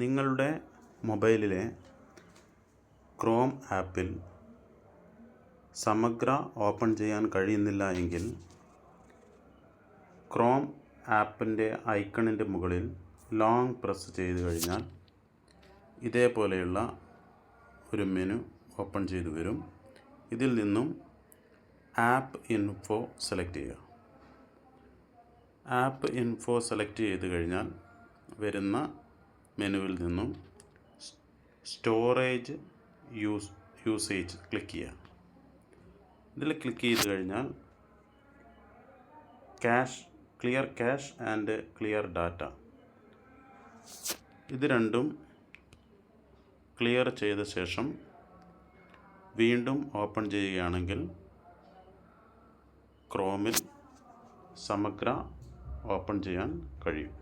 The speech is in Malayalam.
നിങ്ങളുടെ മൊബൈലിലെ ക്രോം ആപ്പിൽ സമഗ്ര ഓപ്പൺ ചെയ്യാൻ കഴിയുന്നില്ല എങ്കിൽ ക്രോം ആപ്പിൻ്റെ ഐക്കണിൻ്റെ മുകളിൽ ലോങ് പ്രസ് ചെയ്ത് കഴിഞ്ഞാൽ ഇതേപോലെയുള്ള ഒരു മെനു ഓപ്പൺ ചെയ്തു വരും. ഇതിൽ നിന്നും ആപ്പ് ഇൻഫോ സെലക്ട് ചെയ്യുക. ആപ്പ് ഇൻഫോ സെലക്ട് ചെയ്ത് കഴിഞ്ഞാൽ വരുന്ന മെനുവിൽ നിന്നും സ്റ്റോറേജ് യൂസേജ് ക്ലിക്ക് ചെയ്യുക. ഇതിൽ ക്ലിക്ക് ചെയ്ത് കഴിഞ്ഞാൽ clear cash and clear data ഇത് രണ്ടും ക്ലിയർ ചെയ്ത ശേഷം വീണ്ടും ഓപ്പൺ ചെയ്യുകയാണെങ്കിൽ ക്രോമിൽ സമഗ്ര ഓപ്പൺ ചെയ്യാൻ കഴിയും.